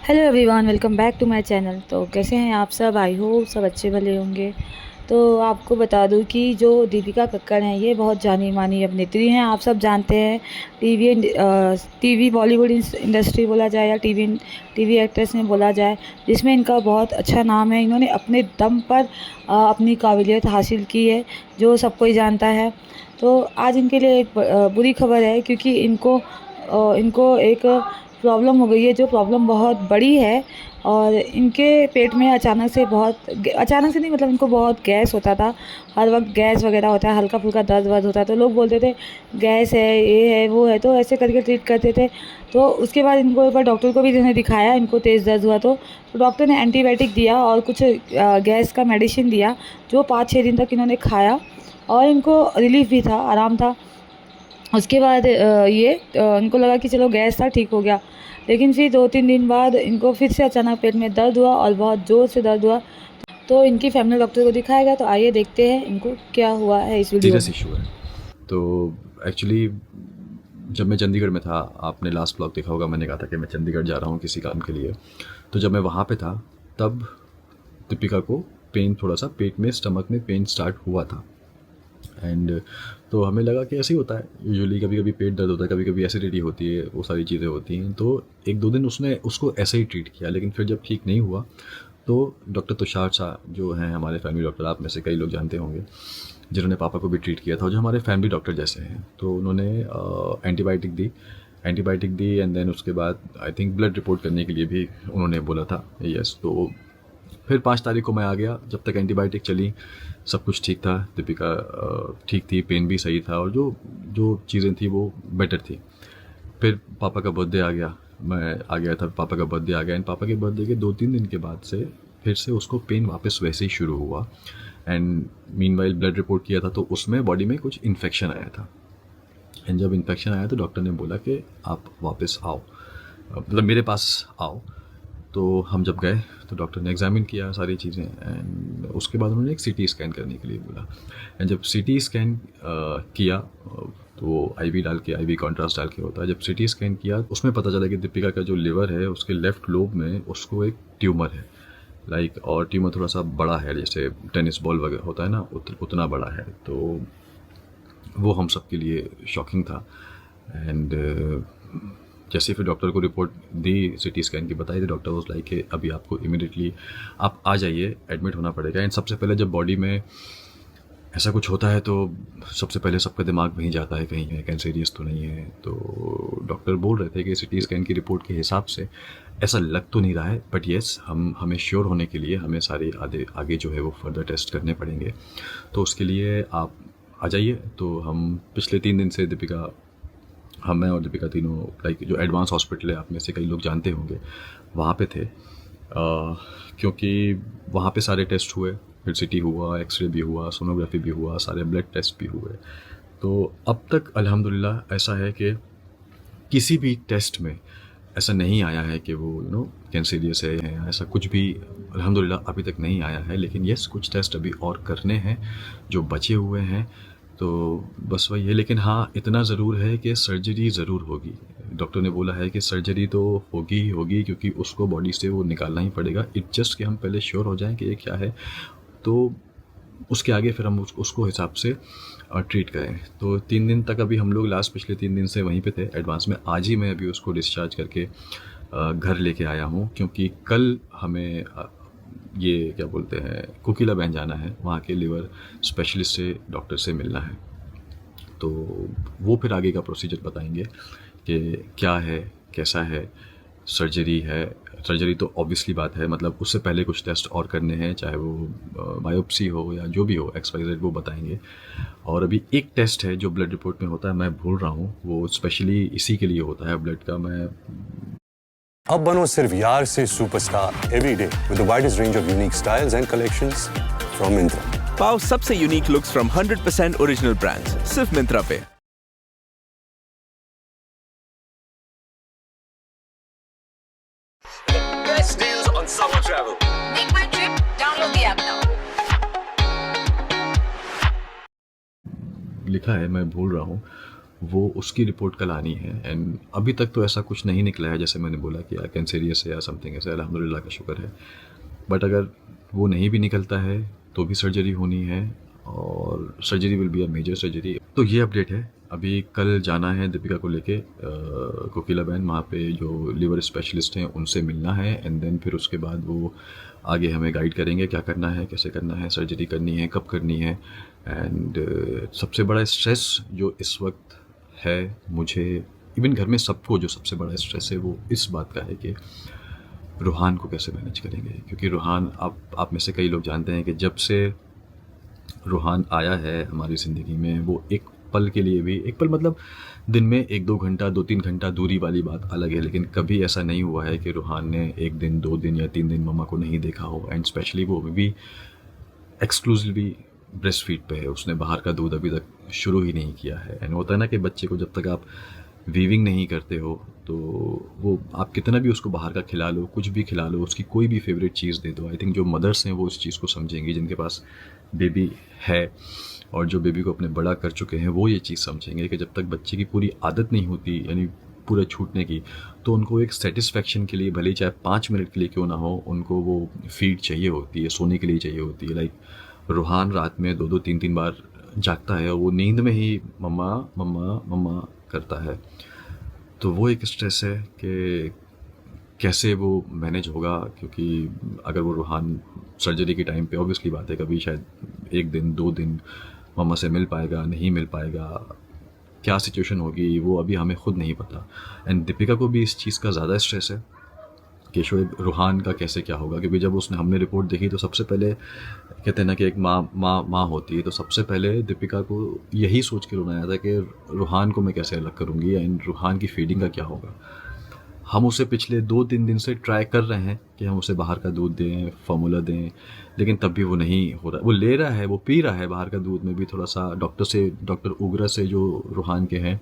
Hello everyone, welcome back to my channel. तो कैसे हैं आप सब? आई होप सब अच्छे भले होंगे। तो आपको बता दूं कि जो दीपिका कक्कड़ हैं ये बहुत जानी मानी अभिनेत्री हैं। आप सब जानते हैं। टीवी बॉलीवुड इंडस्ट्री बोला जाए या टीवी एक्ट्रेस में बोला जाए, जिसमें इनका बहुत अच्छा नाम है। इन्होंने अपने दम पर अपनी काबिलियत हासिल की है, जो सब कोई जानता है। तो आज इनके लिए एक बुरी खबर है, क्योंकि इनको एक प्रॉब्लम हो गई है, जो प्रॉब्लम बहुत बड़ी है। और इनके पेट में अचानक से नहीं, मतलब इनको बहुत गैस होता था। हर वक्त गैस वगैरह होता है, हल्का फुल्का दर्द वर्द होता है, तो लोग बोलते थे गैस है, ये है, वो है, तो ऐसे करके ट्रीट करते थे। तो उसके बाद इनको एक बार डॉक्टर को भी इन्होंने दिखाया, इनको तेज़ दर्द हुआ तो डॉक्टर ने एंटीबायोटिक दिया और कुछ गैस का मेडिसिन दिया, जो 5-6 दिन तक इन्होंने खाया और इनको रिलीफ भी था, आराम था। उसके बाद इनको लगा कि चलो गैस था, ठीक हो गया। लेकिन फिर 2-3 दिन बाद इनको फिर से अचानक पेट में दर्द हुआ और बहुत ज़ोर से दर्द हुआ। तो इनकी फैमिली डॉक्टर को दिखाया गया। तो आइए देखते हैं इनको क्या हुआ है इस वीडियो सीरियस में। इशू है। तो एक्चुअली जब मैं चंडीगढ़ में था, आपने लास्ट ब्लॉग देखा होगा, मैंने कहा था कि मैं चंडीगढ़ जा रहा हूँ किसी काम के लिए। तो जब मैं वहाँ पे था तब दीपिका को पेन, थोड़ा सा पेट में, स्टमक में पेन स्टार्ट हुआ था। एंड तो हमें लगा कि ऐसे ही होता है यूजुअली, कभी कभी पेट दर्द होता है, कभी कभी एसिडिटी होती है, वो सारी चीज़ें होती हैं। तो 1-2 दिन उसने उसको ऐसे ही ट्रीट किया, लेकिन फिर जब ठीक नहीं हुआ तो डॉक्टर तुषार शाह जो हैं हमारे फैमिली डॉक्टर, आप में से कई लोग जानते होंगे, जिन्होंने पापा को भी ट्रीट किया था, जो हमारे फैमिली डॉक्टर जैसे हैं, तो उन्होंने एंटीबायोटिक दी एंड देन उसके बाद आई थिंक ब्लड रिपोर्ट करने के लिए भी उन्होंने बोला था। यस, तो फिर 5 तारीख को मैं आ गया। जब तक एंटीबायोटिक चली सब कुछ ठीक था, दीपिका ठीक थी, पेन भी सही था और जो जो चीज़ें थी वो बेटर थी। फिर पापा का बर्थडे आ गया, मैं आ गया था, पापा का बर्थडे आ गया एंड पापा के बर्थडे के 2-3 दिन के बाद से फिर से उसको पेन वापस वैसे ही शुरू हुआ। एंड मीनवाइल ब्लड रिपोर्ट किया था तो उसमें बॉडी में कुछ इन्फेक्शन आया था। एंड जब इन्फेक्शन आया तो डॉक्टर ने बोला कि आप वापस आओ, मतलब मेरे पास आओ। तो हम जब गए तो डॉक्टर ने एग्जामिन किया सारी चीज़ें एंड उसके बाद उन्होंने एक सीटी स्कैन करने के लिए बोला। एंड जब सीटी स्कैन किया तो आईवी डाल के, आईवी कॉन्ट्रास्ट डाल के होता है, जब सीटी स्कैन किया उसमें पता चला कि दीपिका का जो लिवर है उसके लेफ्ट लोब में उसको एक ट्यूमर है, लाइक, और ट्यूमर थोड़ा सा बड़ा है, जैसे टेनिस बॉल वगैरह होता है ना, उतना बड़ा है। तो वो हम सब के लिए शॉकिंग था। एंड जैसे फिर डॉक्टर को रिपोर्ट दी, सिटी स्कैन की बताई, तो डॉक्टर वाज लाइक कि अभी आपको इमिडिएटली आप आ जाइए, एडमिट होना पड़ेगा। एंड सबसे पहले जब बॉडी में ऐसा कुछ होता है तो सबसे पहले सबका दिमाग वहीं जाता है, कहीं कैंसरियस तो नहीं है। तो डॉक्टर बोल रहे थे कि सिटी स्कैन की रिपोर्ट के हिसाब से ऐसा लग तो नहीं रहा है, बट येस हमें श्योर होने के लिए हमें सारे आगे जो है वो फर्दर टेस्ट करने पड़ेंगे। तो उसके लिए आप आ जाइए। तो हम पिछले 3 दिन से दीपिका, हम, मैं और दीपिका तीनों, लाइक जो एडवांस हॉस्पिटल है, आप में से कई लोग जानते होंगे, वहाँ पे थे। क्योंकि वहाँ पे सारे टेस्ट हुए, फिर सिटी हुआ, एक्सरे भी हुआ, सोनोग्राफी भी हुआ, सारे ब्लड टेस्ट भी हुए। तो अब तक अल्हम्दुलिल्लाह ऐसा है कि किसी भी टेस्ट में ऐसा नहीं आया है कि वो कैंसरियस है या ऐसा कुछ भी, अल्हम्दुलिल्लाह अभी तक नहीं आया है। लेकिन यस, कुछ टेस्ट अभी और करने हैं जो बचे हुए हैं। तो बस वही है। लेकिन हाँ, इतना ज़रूर है कि सर्जरी ज़रूर होगी। डॉक्टर ने बोला है कि सर्जरी तो होगी ही होगी, क्योंकि उसको बॉडी से वो निकालना ही पड़ेगा। इट जस्ट कि हम पहले श्योर हो जाएं कि ये क्या है, तो उसके आगे फिर हम उसको हिसाब से ट्रीट करें। तो 3 दिन तक अभी हम लोग लास्ट पिछले 3 दिन से वहीं पे थे एडवांस में। आज ही मैं अभी उसको डिस्चार्ज करके घर लेके आया हूँ, क्योंकि कल हमें ये क्या बोलते हैं, कोकिला बहन जाना है, वहाँ के लिवर स्पेशलिस्ट से, डॉक्टर से मिलना है। तो वो फिर आगे का प्रोसीजर बताएंगे कि क्या है, कैसा है। सर्जरी है, सर्जरी तो ऑब्वियसली बात है, मतलब उससे पहले कुछ टेस्ट और करने हैं, चाहे वो बायोप्सी हो या जो भी हो, XYZ, वो बताएंगे। और अभी एक टेस्ट है जो ब्लड रिपोर्ट में होता है, मैं भूल रहा हूँ, वो स्पेशली इसी के लिए होता है ब्लड का। मैं अब बनो सिर्फ यार से superstar everyday with the widest range of unique styles and collections from Myntra. पाओ सबसे unique looks from 100% original brands सिर्फ मिंत्रा पे। Best deals on summer travel. Make my trip. Download the app now. लिखा है, मैं भूल रहा हूँ, वो उसकी रिपोर्ट कल आनी है। एंड अभी तक तो ऐसा कुछ नहीं निकला है, जैसे मैंने बोला कि कैंसरियस है या समथिंग ऐसे, अल्हम्दुलिल्लाह का शुक्र है। बट अगर वो नहीं भी निकलता है तो भी सर्जरी होनी है, और surgery will be a major surgery. तो ये अपडेट है। अभी कल जाना है दीपिका को लेके कोकिला बहन, वहाँ पे जो लिवर स्पेशलिस्ट हैं उनसे मिलना है। एंड देन फिर उसके बाद वो आगे हमें गाइड करेंगे क्या करना है, कैसे करना है, सर्जरी करनी है, कब करनी है। एंड सबसे बड़ा स्ट्रेस जो इस वक्त है मुझे, इवन घर में सबको, जो सबसे बड़ा स्ट्रेस है वो इस बात का है कि रूहान को कैसे मैनेज करेंगे। क्योंकि रूहान, आप में से कई लोग जानते हैं कि जब से रूहान आया है हमारी ज़िंदगी में, वो एक पल के लिए भी, एक पल मतलब दिन में 1-2 घंटा 2-3 घंटा दूरी वाली बात अलग है, लेकिन कभी ऐसा नहीं हुआ है कि रूहान ने 1 दिन 2 दिन या 3 दिन मम्मा को नहीं देखा हो। एंड स्पेशली वो भी एक्सक्लूसिवली ब्रेस्ट फीड पे है, उसने बाहर का दूध अभी तक शुरू ही नहीं किया है। एंड होता है ना कि बच्चे को जब तक आप वीविंग नहीं करते हो तो वो आप कितना भी उसको बाहर का खिला लो, कुछ भी खिला लो, उसकी कोई भी फेवरेट चीज़ दे दो, आई थिंक जो मदर्स हैं वो इस चीज़ को समझेंगी, जिनके पास बेबी है और जो बेबी को अपने बड़ा कर चुके हैं, वो ये चीज़ समझेंगे कि जब तक बच्चे की पूरी आदत नहीं होती, यानी पूरा छूटने की, तो उनको एक सेटिस्फेक्शन के लिए, भले चाहे 5 मिनट के लिए क्यों ना हो, उनको वो फीड चाहिए होती है, सोने के लिए चाहिए होती है। लाइक रूहान रात में 2-2 3-3 बार जागता है और वो नींद में ही मम्मा मम्मा मम्मा करता है। तो वो एक स्ट्रेस है कि कैसे वो मैनेज होगा, क्योंकि अगर वो रूहान सर्जरी के टाइम पे, ऑब्वियसली बात है, कभी शायद 1 दिन 2 दिन मम्मा से मिल पाएगा, नहीं मिल पाएगा, क्या सिचुएशन होगी वो अभी हमें खुद नहीं पता। एंड दीपिका को भी इस चीज़ का ज़्यादा स्ट्रेस है कि शोएब रूहान का कैसे क्या होगा। क्योंकि जब हमने रिपोर्ट देखी तो सबसे पहले कहते हैं ना कि एक माँ होती है, तो सबसे पहले दीपिका को यही सोच के रोना आया था कि रूहान को मैं कैसे अलग करूँगी एंड रूहान की फीडिंग का क्या होगा। हम उसे पिछले 2-3 दिन से ट्राई कर रहे हैं कि हम उसे बाहर का दूध दें, फार्मूला दें, लेकिन तब भी वो नहीं हो रहा। वो ले रहा है, वो पी रहा है बाहर का दूध में भी थोड़ा सा। डॉक्टर उग्रा से जो रूहान के हैं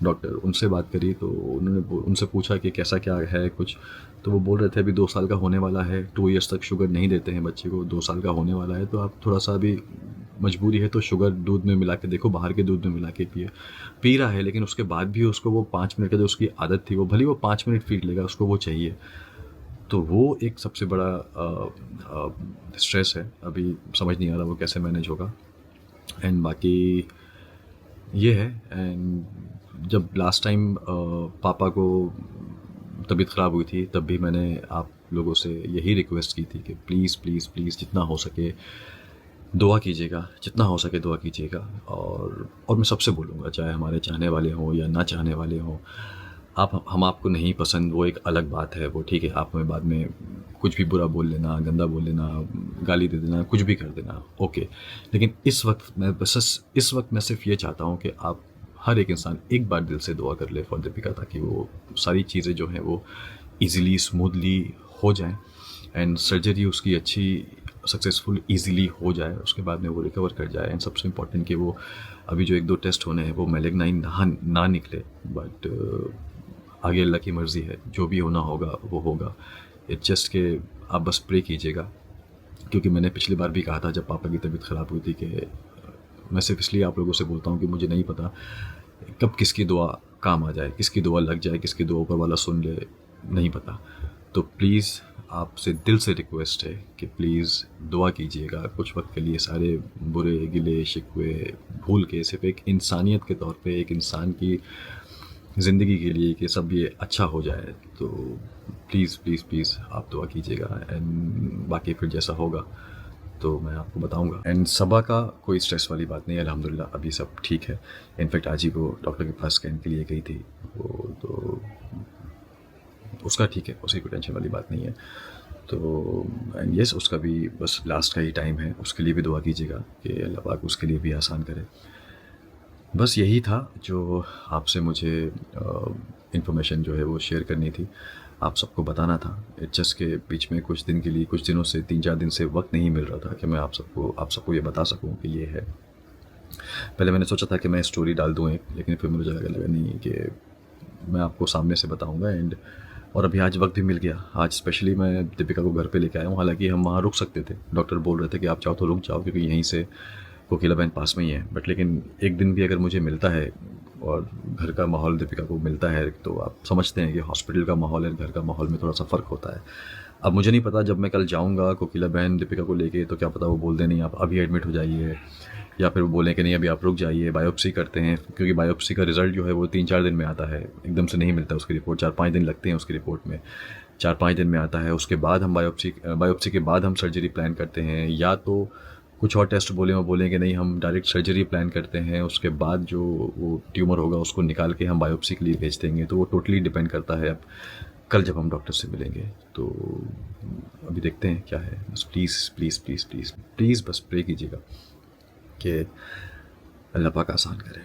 डॉक्टर, उनसे बात करी तो उन्होंने उनसे पूछा कि कैसा क्या है कुछ, तो वो बोल रहे थे अभी 2 साल का होने वाला है, 2 ईयर्स तक शुगर नहीं देते हैं बच्चे को, 2 साल का होने वाला है, तो आप थोड़ा सा अभी मजबूरी है तो शुगर दूध में मिला के देखो, बाहर के दूध में मिला के पी रहा है। लेकिन उसके बाद भी उसको वो 5 मिनट का जो उसकी आदत थी, वो भले वो 5 मिनट फीड लेगा, उसको वो चाहिए। तो वो एक सबसे बड़ा स्ट्रेस है। अभी समझ नहीं आ रहा वो कैसे मैनेज होगा। एंड बाकी ये है। एंड जब लास्ट टाइम पापा को तबीयत ख़राब हुई थी, तब भी मैंने आप लोगों से यही रिक्वेस्ट की थी कि प्लीज़ प्लीज़ प्लीज़ जितना हो सके दुआ कीजिएगा, जितना हो सके दुआ कीजिएगा। और मैं सबसे बोलूँगा, चाहे हमारे चाहने वाले हों या ना चाहने वाले हों, हम आपको नहीं पसंद वो एक अलग बात है, वो ठीक है, आप हमें बाद में कुछ भी बुरा बोल लेना, गंदा बोल लेना, गाली दे देना, कुछ भी कर देना, ओके। लेकिन इस वक्त मैं सिर्फ ये चाहता हूँ कि आप हर एक इंसान एक बार दिल से दुआ कर ले फॉर दीपिका, ताकि वो सारी चीज़ें जो हैं वो ईज़िली स्मूथली हो जाएं एंड सर्जरी उसकी अच्छी सक्सेसफुल ईज़िली हो जाए, उसके बाद में वो रिकवर कर जाए। एंड सबसे इम्पॉर्टेंट कि वो अभी जो 1-2 टेस्ट होने हैं वो मैलिग्नाइन ना निकले। बट आगे अल्लाह की मर्ज़ी है, जो भी होना होगा वो होगा। इट्स जस्ट कि आप बस प्रे कीजिएगा। क्योंकि मैंने पिछली बार भी कहा था जब पापा की तबीयत ख़राब हुई थी कि मैं सिर्फ इसलिए आप लोगों से बोलता हूँ कि मुझे नहीं पता कब किसकी दुआ काम आ जाए, किसकी दुआ लग जाए, किसकी दुआ ऊपर वाला सुन ले, नहीं पता। तो प्लीज़ आपसे दिल से रिक्वेस्ट है कि प्लीज़ दुआ कीजिएगा कुछ वक्त के लिए, सारे बुरे गिले शिकवे भूल के सिर्फ एक इंसानियत के तौर पे, एक इंसान की ज़िंदगी के लिए, कि सब ये अच्छा हो जाए। तो प्लीज़ प्लीज़ प्लीज़ आप दुआ कीजिएगा। एंड बाकी फिर जैसा होगा तो मैं आपको बताऊंगा। एंड सबा का कोई स्ट्रेस वाली बात नहीं है, अल्हम्दुलिल्लाह अभी सब ठीक है। इनफैक्ट आज ही वो डॉक्टर के पास स्कैन के लिए गई थी, वो तो उसका ठीक है, उसकी कोई टेंशन वाली बात नहीं है। तो एंड यस, उसका भी बस लास्ट का ही टाइम है, उसके लिए भी दुआ कीजिएगा कि अल्लाह पाक उसके लिए भी आसान करे। बस यही था जो आपसे मुझे इन्फॉर्मेशन जो है वो शेयर करनी थी, आप सबको बताना था। इट्स जस्ट के बीच में कुछ दिनों से 3-4 दिन से वक्त नहीं मिल रहा था कि मैं आप सबको ये बता सकूं कि ये है। पहले मैंने सोचा था कि मैं स्टोरी डाल दूं एक, लेकिन फिर मुझे लगा नहीं कि मैं आपको सामने से बताऊंगा। एंड और अभी आज वक्त भी मिल गया। आज स्पेशली मैं दीपिका को घर पे लेके आया हूँ। हालांकि हम वहाँ रुक सकते थे, डॉक्टर बोल रहे थे कि आप चाहो तो रुक जाओ, क्योंकि यहीं से कोकिला बहन पास में ही है, बट लेकिन एक दिन भी अगर मुझे मिलता है और घर का माहौल दीपिका को मिलता है तो आप समझते हैं कि हॉस्पिटल का माहौल और घर का माहौल में थोड़ा सा फ़र्क होता है। अब मुझे नहीं पता जब मैं कल जाऊंगा कोकिला बहन दीपिका को लेके तो क्या पता वो बोल दें नहीं आप अभी एडमिट हो जाइए, या फिर वो बोलें कि नहीं अभी आप रुक जाइए, बायोप्सी करते हैं, क्योंकि बायोप्सी का रिज़ल्ट जो है वो 3-4 दिन में आता है, एकदम से नहीं मिलता उसकी रिपोर्ट, 4-5 दिन लगते हैं उसकी रिपोर्ट में, 4-5 दिन में आता है। उसके बाद हम बायोप्सी के बाद हम सर्जरी प्लान करते हैं, या तो कुछ और टेस्ट वो बोलें कि नहीं हम डायरेक्ट सर्जरी प्लान करते हैं, उसके बाद जो वो ट्यूमर होगा उसको निकाल के हम बायोप्सी के लिए भेज देंगे। तो वो टोटली डिपेंड करता है अब कल जब हम डॉक्टर से मिलेंगे। तो अभी देखते हैं क्या है। बस please please please please please बस प्रे कीजिएगा कि अल्लाह पाक आसान करे।